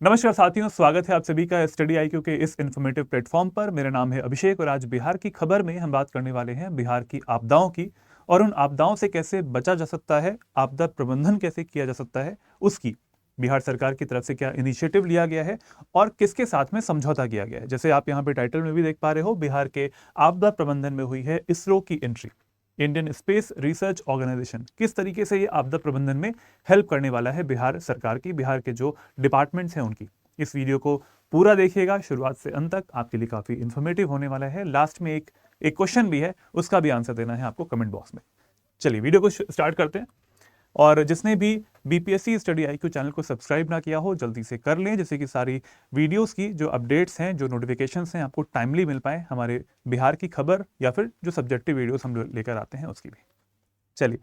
नमस्कार साथियों, स्वागत है आप सभी का स्टडी IQ के इस इन्फॉर्मेटिव प्लेटफॉर्म पर। मेरा नाम है अभिषेक और आज बिहार की खबर में हम बात करने वाले हैं बिहार की आपदाओं की और उन आपदाओं से कैसे बचा जा सकता है, आपदा प्रबंधन कैसे किया जा सकता है उसकी। बिहार सरकार की तरफ से क्या इनिशिएटिव लिया गया है और किसके साथ में समझौता किया गया है। जैसे आप यहाँ पे टाइटल में भी देख पा रहे हो, बिहार के आपदा प्रबंधन में हुई है इसरो की एंट्री। इंडियन स्पेस रिसर्च ऑर्गेनाइजेशन किस तरीके से ये आपदा प्रबंधन में हेल्प करने वाला है बिहार सरकार की, बिहार के जो डिपार्टमेंट्स हैं उनकी। इस वीडियो को पूरा देखिएगा शुरुआत से अंत तक, आपके लिए काफी इंफॉर्मेटिव होने वाला है। लास्ट में एक क्वेश्चन भी है, उसका भी आंसर देना है आपको कमेंट बॉक्स में। चलिए वीडियो को स्टार्ट करते हैं। और जिसने भी BPSC स्टडी IQ चैनल को सब्सक्राइब ना किया हो जल्दी से कर लें, जैसे कि सारी वीडियोस की जो अपडेट्स हैं, जो नोटिफिकेशंस हैं, आपको टाइमली मिल पाए हमारे बिहार की खबर या फिर जो सब्जेक्टिव वीडियोस हम लेकर आते हैं उसकी भी। चलिए,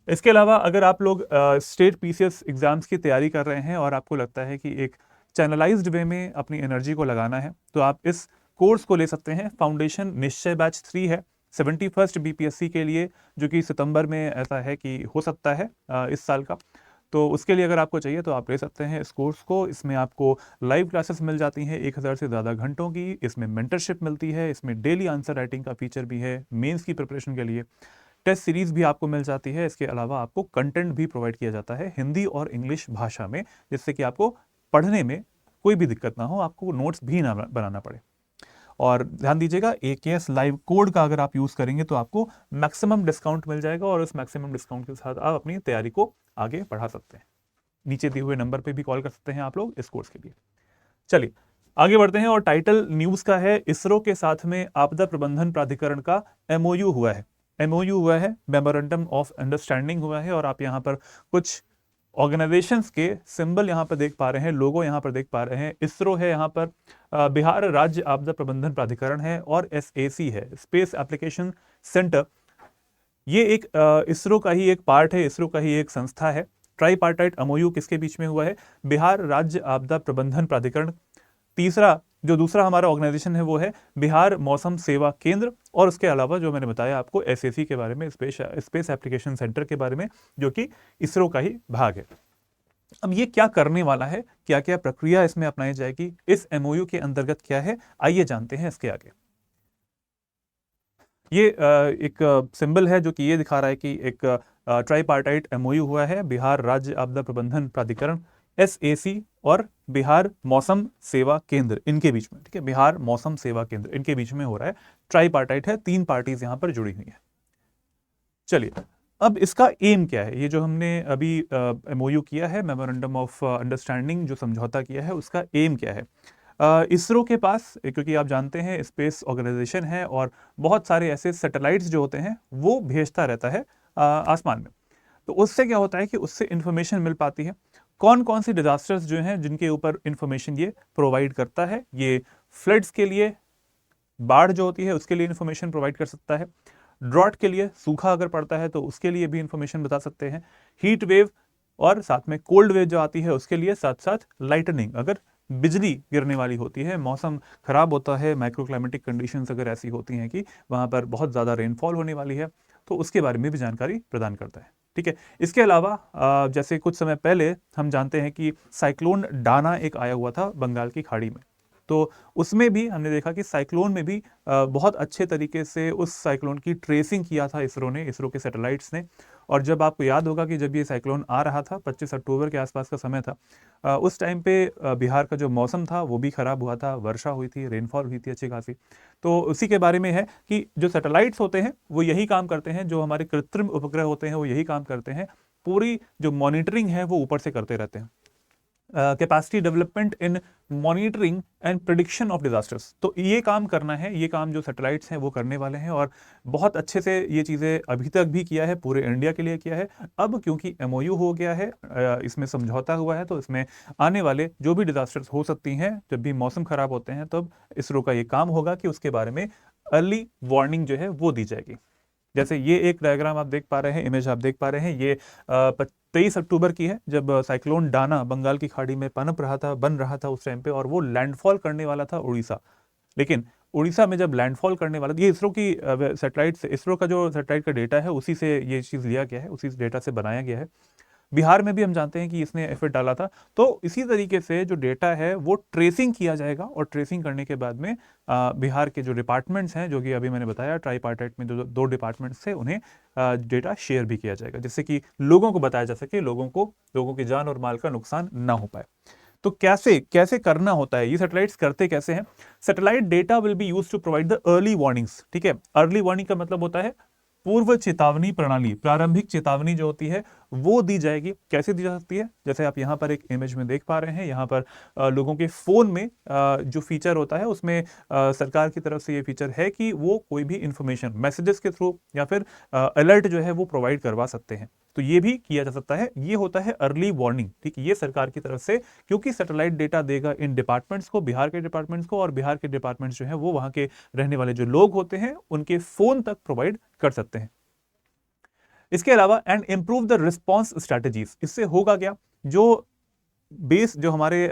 इसके अलावा अगर आप लोग स्टेट PCS एग्जाम्स की तैयारी कर रहे हैं और आपको लगता है कि एक चैनलाइज्ड वे में अपनी एनर्जी को लगाना है, तो आप इस कोर्स को ले सकते हैं। फाउंडेशन निश्चय बैच 3 है 71st BPSC के लिए, जो कि सितंबर में ऐसा है कि हो सकता है इस साल का। तो उसके लिए अगर आपको चाहिए तो आप ले सकते हैं इस कोर्स को। इसमें आपको लाइव क्लासेस मिल जाती हैं 1000 से ज़्यादा घंटों की, इसमें मेंटरशिप मिलती है, इसमें डेली आंसर राइटिंग का फीचर भी है मेंस की प्रिपरेशन के लिए। टेस्ट सीरीज भी आपको मिल जाती है। इसके अलावा आपको कंटेंट भी प्रोवाइड किया जाता है हिंदी और इंग्लिश भाषा में, जिससे कि आपको पढ़ने में कोई भी दिक्कत ना हो, आपको नोट्स भी ना बनाना पड़े। और ध्यान दीजिएगा, AKS लाइव कोड का अगर आप यूज़ करेंगे तो आपको मैक्सिमम डिस्काउंट मिल जाएगा और उस मैक्सिमम डिस्काउंट के साथ आप अपनी तैयारी को आगे बढ़ा सकते हैं। नीचे दिए हुए नंबर पे भी कॉल कर सकते हैं आप लोग इस कोर्स के लिए। चलिए आगे बढ़ते हैं और टाइटल न्यूज़ का है, इसरो के साथ में आपदा प्रबंधन प्राधिकरण का MOU हुआ है। MOU हुआ है, मेमोरेंडम ऑफ अंडरस्टैंडिंग हुआ है। और आप यहाँ पर कुछ ऑर्गेनाइजेशंस के सिंबल यहाँ पर देख पा रहे हैं, लोगो यहाँ पर देख पा रहे हैं। इसरो है यहाँ पर, बिहार राज्य आपदा प्रबंधन प्राधिकरण है और SAC है, स्पेस एप्लीकेशन सेंटर। ये एक इसरो का ही एक पार्ट है, इसरो का ही एक संस्था है। ट्राईपार्टाइट MOU किसके बीच में हुआ है? बिहार राज्य आपदा प्रबंधन प्राधिकरण। तीसरा जो दूसरा हमारा ऑर्गेनाइजेशन है वो है बिहार मौसम सेवा केंद्र। और उसके अलावा जो मैंने बताया आपको SAC के बारे में, स्पेस एप्लीकेशन सेंटर के बारे में, जो कि इसरो का ही भाग है। अब ये क्या करने वाला है, क्या क्या प्रक्रिया इसमें अपनाई जाएगी, इस MOU के अंतर्गत क्या है, आइए जानते हैं इसके आगे। ये एक सिंबल है जो कि ये दिखा रहा है कि एक ट्राईपार्टाइट MOU हुआ है बिहार राज्य आपदा प्रबंधन प्राधिकरण SAC और बिहार मौसम सेवा केंद्र, इनके बीच में। ठीक है, बिहार मौसम सेवा केंद्र इनके बीच में हो रहा है। ट्राईपार्टाइट है, 3 पार्टीज यहां पर जुड़ी हुई है। चलिए, अब इसका एम क्या है? ये जो हमने अभी MOU किया है, मेमोरेंडम ऑफ अंडरस्टैंडिंग, जो समझौता किया है, उसका एम क्या है? इसरो के पास, क्योंकि आप जानते हैं स्पेस ऑर्गेनाइजेशन है और बहुत सारे ऐसे सैटेलाइट्स जो होते हैं वो भेजता रहता है आसमान में। तो उससे क्या होता है कि उससे इंफॉर्मेशन मिल पाती है। कौन कौन सी डिजास्टर्स जो हैं जिनके ऊपर इंफॉर्मेशन ये प्रोवाइड करता है? ये फ्लड्स के लिए, बाढ़ जो होती है उसके लिए इंफॉर्मेशन प्रोवाइड कर सकता है। ड्रॉट के लिए, सूखा अगर पड़ता है तो उसके लिए भी इंफॉर्मेशन बता सकते हैं। हीट वेव और साथ में कोल्ड वेव जो आती है उसके लिए, साथ साथ लाइटनिंग, अगर बिजली गिरने वाली होती है, मौसम खराब होता है, माइक्रो क्लाइमेटिक कंडीशंस अगर ऐसी होती हैं कि वहां पर बहुत ज़्यादा रेनफॉल होने वाली है, तो उसके बारे में भी जानकारी प्रदान करता है। ठीक है, इसके अलावा जैसे कुछ समय पहले हम जानते हैं कि साइक्लोन डाना एक आया हुआ था बंगाल की खाड़ी में। तो उसमें भी हमने देखा कि साइक्लोन में भी बहुत अच्छे तरीके से उस साइक्लोन की ट्रेसिंग किया था इसरो ने, इसरो के सैटेलाइट्स ने। और जब आपको याद होगा कि जब ये साइक्लोन आ रहा था, 25 अक्टूबर के आसपास का समय था, उस टाइम पे बिहार का जो मौसम था वो भी खराब हुआ था, वर्षा हुई थी, रेनफॉल हुई थी अच्छी खासी। तो उसी के बारे में है कि जो सैटेलाइट्स होते हैं वो यही काम करते हैं, जो हमारे कृत्रिम उपग्रह होते हैं वो यही काम करते हैं, पूरी जो मॉनिटरिंग है वो ऊपर से करते रहते हैं। Capacity development in monitoring and prediction of disasters, तो ये काम करना है, ये काम जो सैटेलाइट्स हैं वो करने वाले हैं। और बहुत अच्छे से ये चीज़ें अभी तक भी किया है, पूरे इंडिया के लिए किया है। अब क्योंकि MOU हो गया है, इसमें समझौता हुआ है, तो इसमें आने वाले जो भी डिजास्टर्स हो सकती हैं, जब भी मौसम खराब होते हैं, तब इसरो का ये काम होगा कि उसके बारे में अर्ली वार्निंग जो है वो दी जाएगी। जैसे ये एक डायग्राम आप देख पा रहे हैं, इमेज आप देख पा रहे हैं, ये 23 अक्टूबर की है, जब साइक्लोन डाना बंगाल की खाड़ी में पनप रहा था, बन रहा था उस टाइम पे, और वो लैंडफॉल करने वाला था उड़ीसा। लेकिन उड़ीसा में जब लैंडफॉल करने वाला, ये इसरो की सैटेलाइट से, इसरो का जो सैटेलाइट का डेटा है उसी से ये चीज़ लिया गया है, उसी डेटा से बनाया गया है। बिहार में भी हम जानते हैं कि इसने एफर्ट डाला था। तो इसी तरीके से जो डेटा है वो ट्रेसिंग किया जाएगा और ट्रेसिंग करने के बाद में बिहार के जो डिपार्टमेंट्स हैं, जो कि अभी मैंने बताया ट्राईपार्टाइट में जो दो डिपार्टमेंट्स थे, उन्हें डेटा शेयर भी किया जाएगा, जिससे कि लोगों को बताया जा सके, लोगों की जान और माल का नुकसान ना हो पाए। तो कैसे कैसे करना होता है, ये सैटेलाइट्स करते कैसे हैं? Satellite data will be used to provide the early warnings. ठीक है, अर्ली वार्निंग का मतलब होता है पूर्व चेतावनी प्रणाली, प्रारंभिक चेतावनी जो होती है वो दी जाएगी। कैसे दी जा सकती है? जैसे आप यहाँ पर एक इमेज में देख पा रहे हैं, यहाँ पर लोगों के फोन में जो फीचर होता है उसमें सरकार की तरफ से ये फीचर है कि वो कोई भी इंफॉर्मेशन मैसेजेस के थ्रू या फिर अलर्ट जो है वो प्रोवाइड करवा सकते हैं। तो ये भी किया जा सकता है, ये होता है अर्ली वार्निंग। ठीक, ये सरकार की तरफ से, क्योंकि सैटेलाइट डेटा देगा इन डिपार्टमेंट्स को, बिहार के डिपार्टमेंट्स को, और बिहार के डिपार्टमेंट्स जो है वो वहां के रहने वाले जो लोग होते हैं उनके फोन तक प्रोवाइड कर सकते हैं। इसके अलावा and improve the response strategies, इससे होगा क्या? जो हमारे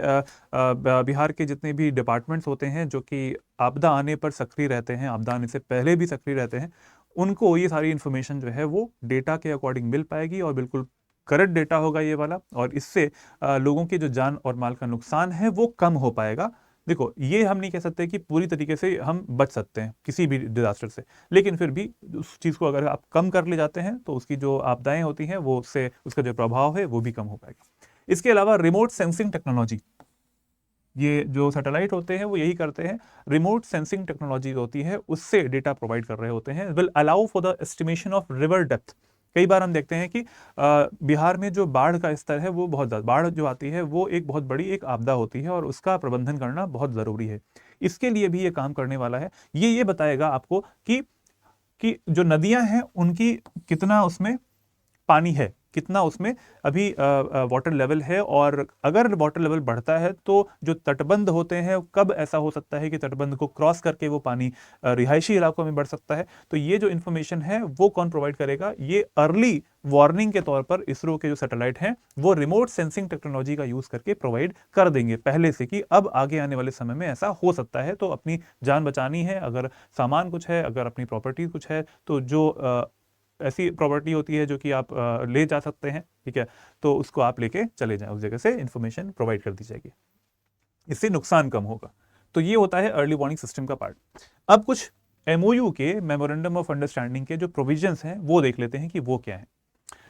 बिहार के जितने भी डिपार्टमेंट्स होते हैं जो कि आपदा आने पर सक्रिय रहते हैं, आपदा आने से पहले भी सक्रिय रहते हैं, उनको ये सारी इंफॉर्मेशन जो है वो डेटा के अकॉर्डिंग मिल पाएगी और बिल्कुल करेक्ट डेटा होगा ये वाला, और इससे लोगों की जो जान और माल का नुकसान है वो कम हो पाएगा। देखो, ये हम नहीं कह सकते कि पूरी तरीके से हम बच सकते हैं किसी भी डिजास्टर से, लेकिन फिर भी उस चीज़ को अगर आप कम कर ले जाते हैं तो उसकी जो आपदाएं होती हैं वो उससे उसका जो प्रभाव है वो भी कम हो पाएगा। इसके अलावा रिमोट सेंसिंग टेक्नोलॉजी, ये जो सैटेलाइट होते हैं वो यही करते हैं, रिमोट सेंसिंग टेक्नोलॉजी होती है उससे डेटा प्रोवाइड कर रहे होते हैं। Will allow for the estimation of river depth. कई बार हम देखते हैं कि बिहार में जो बाढ़ का स्तर है वो बहुत ज़्यादा, बाढ़ जो आती है वो एक बहुत बड़ी एक आपदा होती है और उसका प्रबंधन करना बहुत ज़रूरी है। इसके लिए भी ये काम करने वाला है। ये बताएगा आपको कि जो नदियां हैं उनकी कितना उसमें पानी है, कितना उसमें अभी वाटर लेवल है, और अगर वाटर लेवल बढ़ता है तो जो तटबंध होते हैं, कब ऐसा हो सकता है कि तटबंध को क्रॉस करके वो पानी रिहायशी इलाकों में बढ़ सकता है। तो ये जो इन्फॉर्मेशन है वो कौन प्रोवाइड करेगा? ये अर्ली वार्निंग के तौर पर इसरो के जो सैटेलाइट हैं वो रिमोट सेंसिंग टेक्नोलॉजी का यूज करके प्रोवाइड कर देंगे पहले से, कि अब आगे आने वाले समय में ऐसा हो सकता है। तो अपनी जान बचानी है, अगर सामान कुछ है, अगर अपनी प्रॉपर्टी कुछ है, तो जो ऐसी प्रॉपर्टी होती है जो कि आप ले जा सकते हैं, ठीक है, तो उसको आप लेके चले जाएं, उस जगह से इंफॉर्मेशन प्रोवाइड कर दी जाएगी, इससे नुकसान कम होगा। तो ये होता है अर्ली वार्निंग सिस्टम का पार्ट। अब कुछ एमओयू के, मेमोरेंडम ऑफ अंडरस्टैंडिंग के जो प्रोविजंस हैं वो देख लेते हैं कि वो क्या है।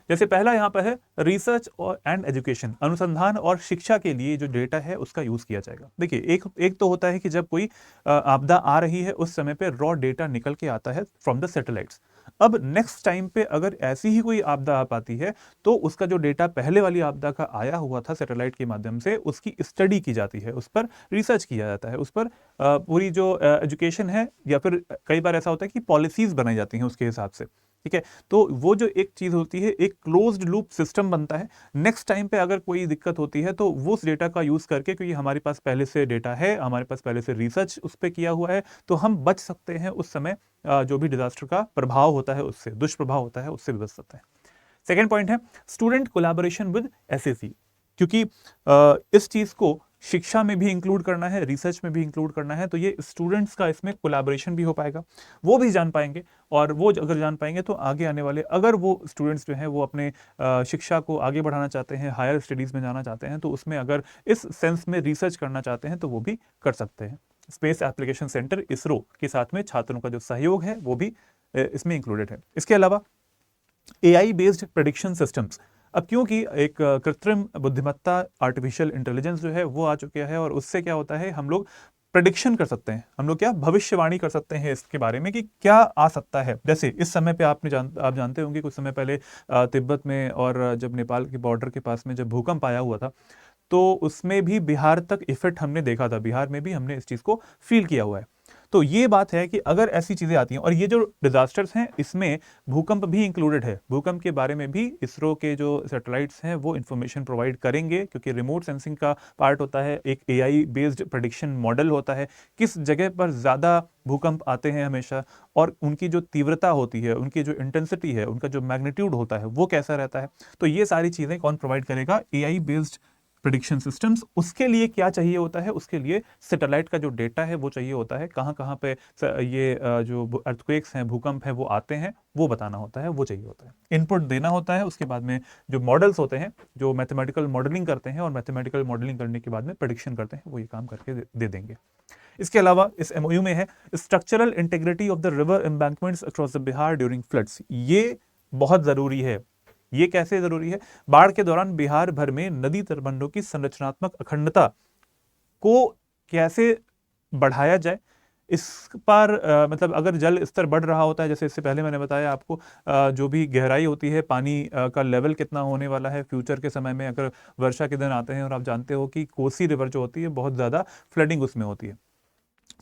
जैसे पहला यहाँ पर है रिसर्च और एंड एजुकेशन, अनुसंधान और शिक्षा के लिए जो डेटा है उसका यूज किया जाएगा। देखिए, एक तो होता है कि जब कोई आपदा आ रही है उस समय पे रॉ डेटा निकल के आता है फ्रॉम द सैटेलाइट्स। अब नेक्स्ट टाइम पे अगर ऐसी ही कोई आपदा आ पाती है तो उसका जो डेटा पहले वाली आपदा का आया हुआ था सैटेलाइट के माध्यम से, उसकी स्टडी की जाती है, उस पर रिसर्च किया जाता है, उस पर पूरी जो एजुकेशन है, या फिर कई बार ऐसा होता है कि पॉलिसीज बनाई जाती हैं उसके हिसाब से। ठीक है, तो वो जो एक चीज होती है, एक क्लोज्ड लूप सिस्टम बनता है। नेक्स्ट टाइम पे अगर कोई दिक्कत होती है तो वो उस डेटा का यूज करके, क्योंकि हमारे पास पहले से डेटा है, हमारे पास पहले से रिसर्च उस पर किया हुआ है, तो हम बच सकते हैं उस समय जो भी डिजास्टर का प्रभाव होता है उससे, दुष्प्रभाव होता है उससे भी बच सकते हैं। सेकेंड पॉइंट है स्टूडेंट कोलैबोरेशन विद एसएसी, क्योंकि इस चीज को शिक्षा में भी इंक्लूड करना है, रिसर्च में भी इंक्लूड करना है, तो ये स्टूडेंट्स का इसमें कोलैबोरेशन भी हो पाएगा, वो भी जान पाएंगे, और वो अगर जान पाएंगे तो आगे आने वाले, अगर वो स्टूडेंट्स जो हैं वो अपने शिक्षा को आगे बढ़ाना चाहते हैं, हायर स्टडीज़ में जाना चाहते हैं, तो उसमें अगर इस सेंस में रिसर्च करना चाहते हैं तो वो भी कर सकते हैं। स्पेस एप्लीकेशन सेंटर इसरो के साथ में छात्रों का जो सहयोग है वो भी इसमें इंक्लूडेड है। इसके अलावा एआई बेस्ड प्रेडिक्शन सिस्टम्स, अब क्योंकि एक कृत्रिम बुद्धिमत्ता, आर्टिफिशियल इंटेलिजेंस जो है वो आ चुका है, और उससे क्या होता है, हम लोग प्रेडिक्शन कर सकते हैं, हम लोग क्या भविष्यवाणी कर सकते हैं इसके बारे में कि क्या आ सकता है। जैसे इस समय पे आप जानते होंगे कुछ समय पहले तिब्बत में और जब नेपाल के बॉर्डर के पास में जब भूकंप आया हुआ था, तो उसमें भी बिहार तक इफेक्ट हमने देखा था, बिहार में भी हमने इस चीज को फील किया हुआ है। तो ये बात है कि अगर ऐसी चीजें आती हैं, और ये जो डिजास्टर्स हैं इसमें भूकंप भी इंक्लूडेड है, भूकंप के बारे में भी इसरो के जो सैटेलाइट्स हैं वो इंफॉर्मेशन प्रोवाइड करेंगे, क्योंकि रिमोट सेंसिंग का पार्ट होता है, एक एआई बेस्ड प्रेडिक्शन मॉडल होता है, किस जगह पर ज्यादा भूकंप आते हैं हमेशा, और उनकी जो तीव्रता होती है, उनकी जो इंटेंसिटी है, उनका जो मैग्नीट्यूड होता है वो कैसा रहता है। तो ये सारी चीजें कौन प्रोवाइड करेगा? एआई बेस्ड प्रेडिक्शन सिस्टम्स, उसके लिए क्या चाहिए होता है? उसके लिए सैटेलाइट का जो डेटा है वो चाहिए होता है, कहाँ कहाँ पे ये जो अर्थक्वेक्स हैं, भूकंप है वो आते हैं, वो बताना होता है, वो चाहिए होता है, इनपुट देना होता है। उसके बाद में जो मॉडल्स होते हैं, जो मैथमेटिकल मॉडलिंग करते हैं और मैथमेटिकल मॉडलिंग करने के बाद में प्रेडिक्शन करते हैं, वो ये काम करके दे देंगे। इसके अलावा इस एमओयू में है structural integrity of the river embankments across the Bihar during floods. ये बहुत जरूरी है। ये कैसे जरूरी है? बाढ़ के दौरान बिहार भर में नदी तटबंधों की संरचनात्मक अखंडता को कैसे बढ़ाया जाए, इस पर मतलब अगर जल स्तर बढ़ रहा होता है, जैसे इससे पहले मैंने बताया आपको, जो भी गहराई होती है, पानी का लेवल कितना होने वाला है फ्यूचर के समय में, अगर वर्षा के दिन आते हैं और आप जानते हो कि कोसी रिवर जो होती है बहुत ज़्यादा फ्लडिंग उसमें होती है।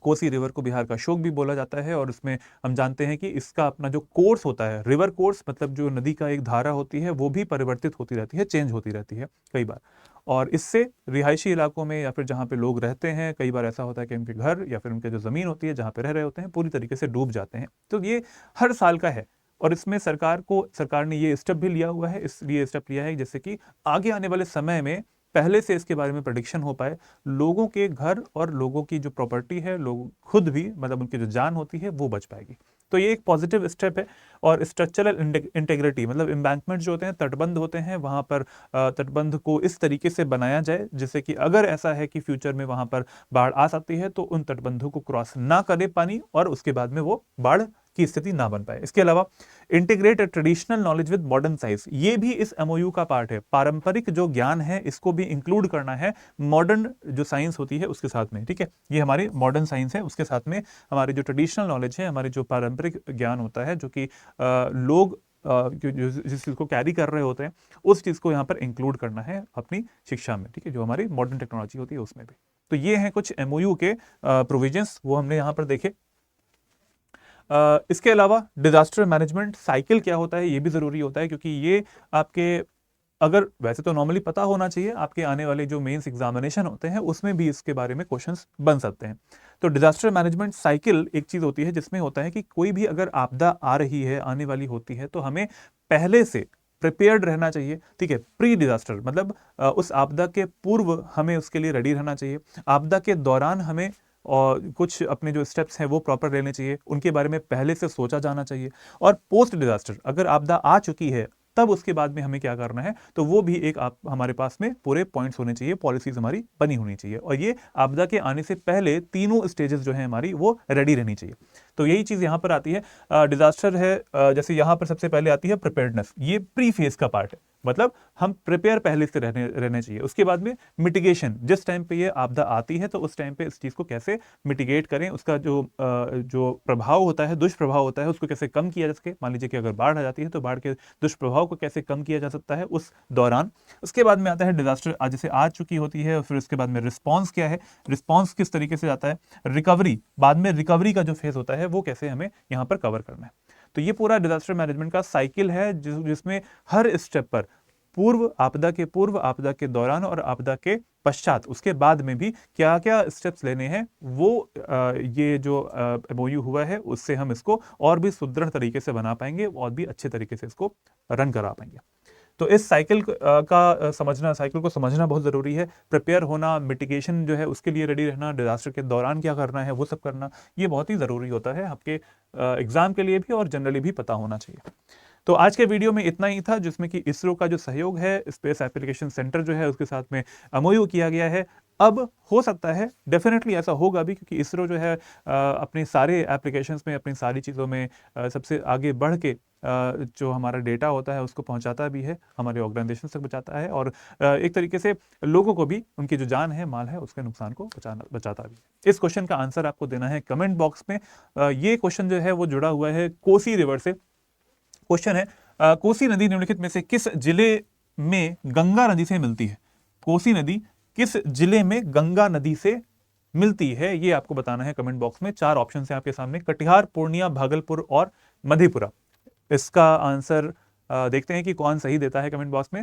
कोसी रिवर को बिहार का शोक भी बोला जाता है, और उसमें हम जानते हैं कि इसका अपना जो कोर्स होता है, रिवर कोर्स मतलब जो नदी का एक धारा होती है वो भी परिवर्तित होती रहती है, चेंज होती रहती है कई बार, और इससे रिहायशी इलाकों में या फिर जहाँ पे लोग रहते हैं, कई बार ऐसा होता है कि उनके घर या फिर उनके जो ज़मीन होती है जहाँ पे रह रहे होते हैं पूरी तरीके से डूब जाते हैं। तो ये हर साल का है, और इसमें सरकार ने ये स्टेप भी लिया हुआ है, इसलिए स्टेप लिया है जैसे कि आगे आने वाले समय में पहले से इसके बारे में प्रेडिक्शन हो पाए, लोगों के घर और लोगों की जो प्रॉपर्टी है, लोग खुद भी मतलब उनकी जो जान होती है वो बच पाएगी। तो ये एक पॉजिटिव स्टेप है। और स्ट्रक्चरल इंटेग्रिटी मतलब एम्बैंकमेंट जो होते हैं, तटबंध होते हैं, वहां पर तटबंध को इस तरीके से बनाया जाए जिससे कि अगर ऐसा है कि फ्यूचर में वहां पर बाढ़ आ सकती है तो उन तटबंधों को क्रॉस ना करे पानी, और उसके बाद में वो बाढ़ की स्थिति ना बन पाए। इसके अलावा integrate traditional knowledge with modern science, ये भी इस एमओयू का पार्ट है। पारंपरिक जो ज्ञान है इसको भी इंक्लूड करना है मॉडर्न जो साइंस होती है उसके साथ में, ठीक है। ये हमारी मॉडर्न साइंस है, उसके साथ में हमारी जो ट्रेडिशनल नॉलेज है, हमारे जो पारंपरिक ज्ञान होता है, जो कि लोग जिस चीज को कैरी कर रहे होते हैं, उस चीज को यहाँ पर इंक्लूड करना है अपनी शिक्षा में, ठीक है, जो हमारी मॉडर्न टेक्नोलॉजी होती है उसमें भी। तो ये हैं कुछ एमओयू के प्रोविजंस, वो हमने यहाँ पर देखे। इसके अलावा डिजास्टर मैनेजमेंट साइकिल क्या होता है ये भी जरूरी होता है, क्योंकि ये आपके, अगर वैसे तो नॉर्मली पता होना चाहिए, आपके आने वाले जो मेंस एग्जामिनेशन होते हैं उसमें भी इसके बारे में क्वेश्चंस बन सकते हैं। तो डिजास्टर मैनेजमेंट साइकिल एक चीज होती है जिसमें होता है कि कोई भी अगर आपदा आ रही है, आने वाली होती है, तो हमें पहले से प्रिपेयर्ड रहना चाहिए, ठीक है। प्री डिजास्टर मतलब उस आपदा के पूर्व हमें उसके लिए रेडी रहना चाहिए। आपदा के दौरान हमें और कुछ अपने जो स्टेप्स हैं वो प्रॉपर लेने चाहिए, उनके बारे में पहले से सोचा जाना चाहिए। और पोस्ट डिजास्टर अगर आपदा आ चुकी है तब उसके बाद में हमें क्या करना है, तो वो भी एक आप हमारे पास में पूरे पॉइंट्स होने चाहिए, पॉलिसीज हमारी बनी होनी चाहिए, और ये आपदा के आने से पहले तीनों स्टेजेस जो है हमारी वो रेडी रहनी चाहिए। तो यही चीज यहां पर आती है। डिजास्टर है, जैसे यहां पर सबसे पहले आती है प्रिपेयर्डनेस, ये प्री फेज का पार्ट है, मतलब हम प्रिपेयर पहले से रहने चाहिए। उसके बाद में मिटिगेशन, जिस टाइम पे ये आपदा आती है तो उस टाइम पे इस चीज को कैसे मिटिगेट करें, उसका जो प्रभाव होता है, दुष्प्रभाव होता है, उसको कैसे कम किया जा सके। मान लीजिए कि अगर बाढ़ आ जाती है तो बाढ़ के दुष्प्रभाव को कैसे कम किया जा सकता है उस दौरान। उसके बाद में आता है डिजास्टर जैसे आ चुकी होती है, और फिर उसके बाद में रिस्पॉन्स क्या है, रिस्पॉन्स किस तरीके से जाता है, रिकवरी, बाद में रिकवरी का जो फेज होता है वो कैसे हमें यहाँ पर कवर करना है। तो ये पूरा डिजास्टर मैनेजमेंट का साइकिल है जिसमें हर स्टेप पर पूर्व, आपदा के दौरान और आपदा के पश्चात, उसके बाद में भी क्या क्या स्टेप्स लेने हैं, वो ये जो एमओयू हुआ है उससे हम इसको और भी सुदृढ़ तरीके से बना पाएंगे और भी अच्छे तरीके से इसको रन करा पाएंगे। तो इस साइकिल साइकिल को समझना बहुत जरूरी है। प्रिपेयर होना, मिटिगेशन जो है उसके लिए रेडी रहना, डिजास्टर के दौरान क्या करना है वो सब करना, ये बहुत ही जरूरी होता है आपके एग्जाम के लिए भी और जनरली भी पता होना चाहिए। तो आज के वीडियो में इतना ही था, जिसमें कि इसरो का जो सहयोग है, स्पेस एप्लीकेशन सेंटर जो है उसके साथ में एमओयू किया गया है। अब हो सकता है, डेफिनेटली ऐसा होगा भी, क्योंकि इसरो जो है अपने सारे एप्लीकेशंस में, अपनी सारी चीज़ों में सबसे आगे बढ़ के जो हमारा डेटा होता है उसको पहुंचाता भी है, हमारे ऑर्गेनाइजेशन तक बचाता है, और एक तरीके से लोगों को भी उनकी जो जान है, माल है, उसके नुकसान को बचाता भी है। इस क्वेश्चन का आंसर आपको देना है कमेंट बॉक्स में। ये क्वेश्चन जो है वो जुड़ा हुआ है कोसी रिवर से। क्वेश्चन है, कोसी नदी निम्नलिखित में से किस जिले में गंगा नदी से मिलती है? कोसी नदी किस जिले में गंगा नदी से मिलती है, ये आपको बताना है कमेंट बॉक्स में। 4 ऑप्शन है आपके सामने, कटिहार, पूर्णिया, भागलपुर और मधेपुरा। इसका आंसर देखते हैं कि कौन सही देता है कमेंट बॉक्स में।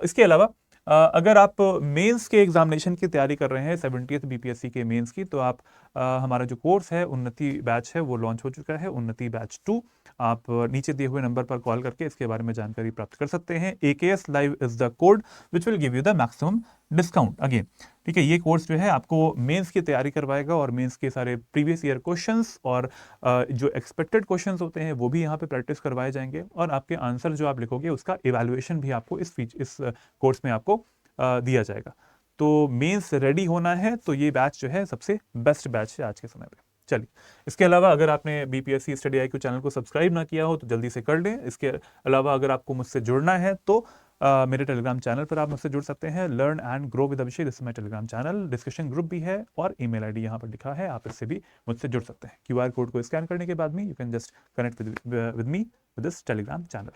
इसके अलावा अगर आप मेंस के एग्जामिनेशन की तैयारी कर रहे हैं, 70th बीपीएससी के मेंस की, तो आप हमारा जो कोर्स है, उन्नति बैच है, वो लॉन्च हो चुका है, उन्नति बैच 2। आप नीचे दिए हुए नंबर पर कॉल करके इसके बारे में जानकारी प्राप्त कर सकते हैं। AKS Live is the code which will give you the maximum discount again, ठीक है। ये कोर्स जो है आपको मेंस की तैयारी करवाएगा और मेंस के सारे प्रीवियस ईयर क्वेश्चंस और जो एक्सपेक्टेड क्वेश्चंस होते हैं वो भी यहाँ पे प्रैक्टिस करवाए जाएंगे, और आपके आंसर जो आप लिखोगे उसका इवैल्यूएशन भी आपको इस कोर्स में आपको दिया जाएगा। तो मेंस रेडी होना है तो ये बैच जो है सबसे बेस्ट बैच है आज के समय पे। चलिए, इसके अलावा अगर आपने बीपीएससी स्टडी IQ चैनल को सब्सक्राइब ना किया हो तो जल्दी से कर लें। इसके अलावा अगर आपको मुझसे जुड़ना है तो मेरे टेलीग्राम चैनल पर आप मुझसे जुड़ सकते हैं, learn and grow with Abhishek, this is my Telegram channel. Discussion group भी है और ईमेल आईडी यहाँ पर लिखा है, आप इससे भी मुझसे जुड़ सकते हैं। QR कोड को स्कैन करने के बाद में you can just connect with me with this Telegram channel.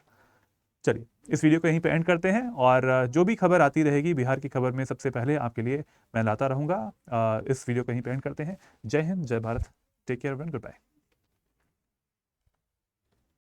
चलिए, इस वीडियो को यहीं पे एंड करते हैं, और जो भी खबर आती रहेगी बिहार की खबर में सबसे पहले आपके लिए मैं लाता रहूँगा। इस वीडियो को यहीं पे एंड करते हैं। जय हिंद, जय Bharat, take care and good bye.